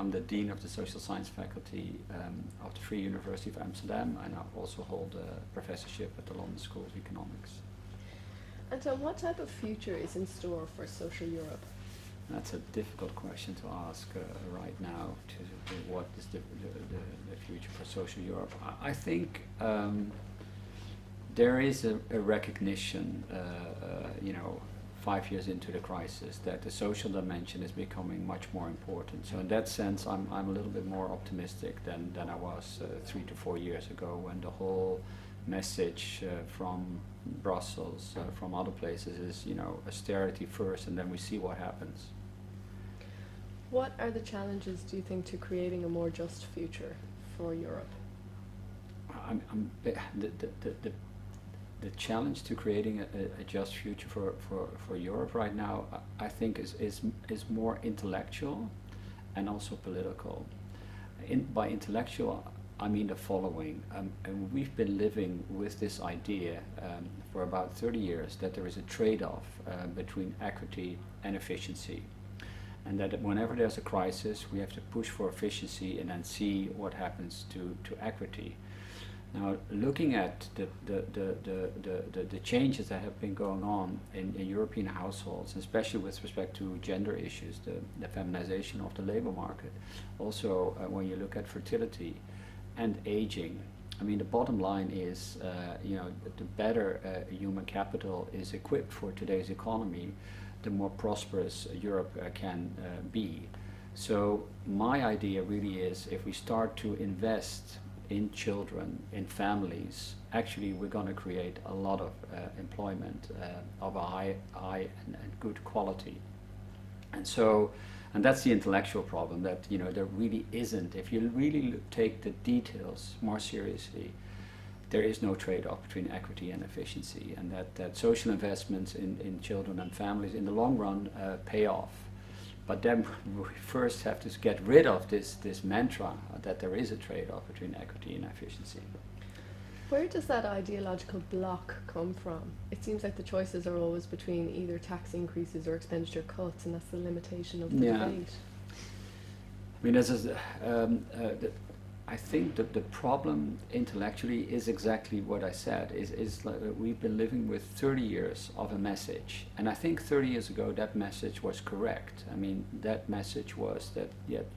I'm the Dean of the Social Science Faculty of the Free University of Amsterdam, and I also hold a professorship at the London School of Economics. And so what type of future is in store for social Europe? That's a difficult question to ask right now, to what is the future for social Europe. I think there is a recognition, 5 years into the crisis, that the social dimension is becoming much more important. So in that sense, I'm a little bit more optimistic than I was 3 to 4 years ago, when the whole message from Brussels, from other places, is austerity first, and then we see what happens. What are the challenges, do you think, to creating a more just future for Europe? The challenge to creating a just future for Europe right now, I think, is more intellectual and also political. By intellectual, I mean the following. And we've been living with this idea for about 30 years that there is a trade-off between equity and efficiency. And that whenever there's a crisis, we have to push for efficiency and then see what happens to equity. Now, looking at the changes that have been going on in European households, especially with respect to gender issues, the feminization of the labor market, also when you look at fertility and aging, I mean, the bottom line is, the better human capital is equipped for today's economy, the more prosperous Europe can be. So my idea really is, if we start to invest in children, in families, actually we're going to create a lot of employment of a high and good quality. And that's the intellectual problem, that there really isn't. If you really take the details more seriously, there is no trade-off between equity and efficiency, and that social investments in children and families in the long run pay off. But then we first have to get rid of this mantra that there is a trade-off between equity and efficiency. Where does that ideological block come from? It seems like the choices are always between either tax increases or expenditure cuts, and that's the limitation of the debate. I mean, I think that the problem intellectually is exactly what I said, is like we've been living with 30 years of a message, and I think 30 years ago that message was correct. I mean, that message was that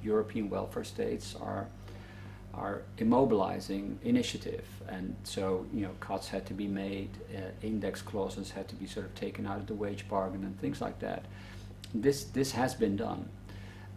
European welfare states are immobilizing initiative, and so cuts had to be made, index clauses had to be sort of taken out of the wage bargain and things like that. This has been done.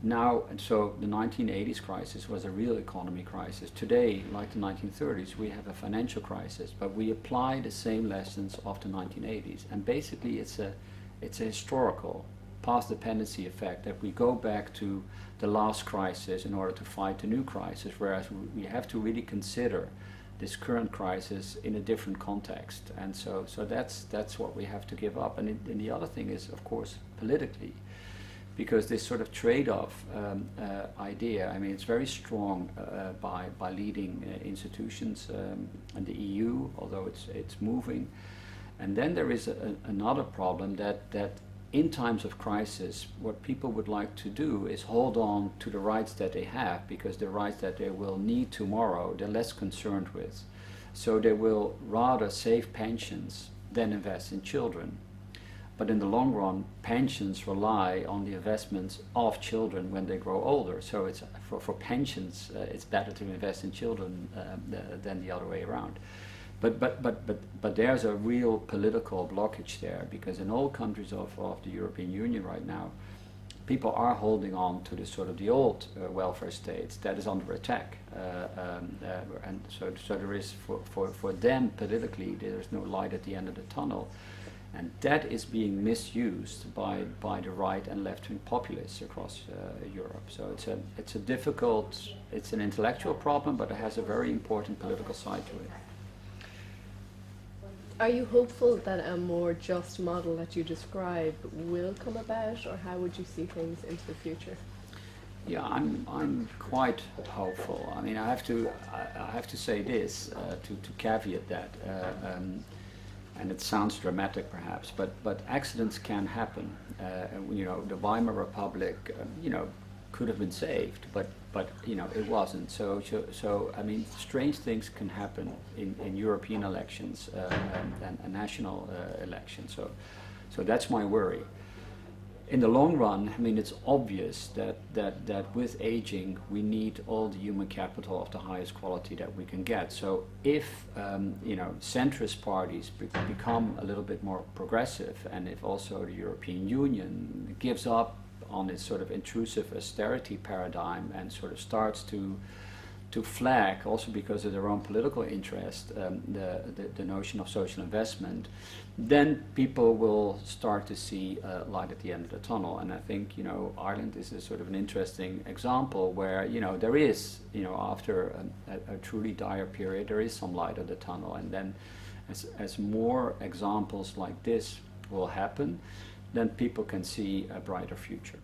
Now, and so the 1980s crisis was a real economy crisis. Today, like the 1930s, we have a financial crisis, but we apply the same lessons of the 1980s. And basically, it's a historical past dependency effect, that we go back to the last crisis in order to fight the new crisis, whereas we have to really consider this current crisis in a different context. And so that's what we have to give up. And the other thing is, of course, politically, because this sort of trade-off idea, I mean, it's very strong by leading institutions and the EU, although it's moving. And then there is another problem that in times of crisis, what people would like to do is hold on to the rights that they have, because the rights that they will need tomorrow, they're less concerned with. So they will rather save pensions than invest in children. But in the long run, pensions rely on the investments of children when they grow older. So it's for pensions, it's better to invest in children than the other way around. But there's a real political blockage there, because in all countries of the European Union right now, people are holding on to this sort of the old welfare states that is under attack, and so there is for them politically, there's no light at the end of the tunnel. And that is being misused by the right and left-wing populists across Europe. So it's a difficult, it's an intellectual problem, but it has a very important political side to it. Are you hopeful that a more just model that you describe will come about, or how would you see things into the future? Yeah, I'm quite hopeful. I mean, I have to say this to caveat that. And it sounds dramatic perhaps, but accidents can happen. The Weimar Republic, could have been saved, but but you know, it wasn't. So I mean, strange things can happen in European elections and national elections. So that's my worry. In the long run, I mean, it's obvious that with aging, we need all the human capital of the highest quality that we can get. So if you know, centrist parties become a little bit more progressive, and if also the European Union gives up on its sort of intrusive austerity paradigm and sort of starts to flag, also because of their own political interest, the notion of social investment, then people will start to see light at the end of the tunnel. And I think, you know, Ireland is a sort of an interesting example where, you know, there is, you know, after a truly dire period, there is some light at the tunnel. And then as more examples like this will happen, then people can see a brighter future.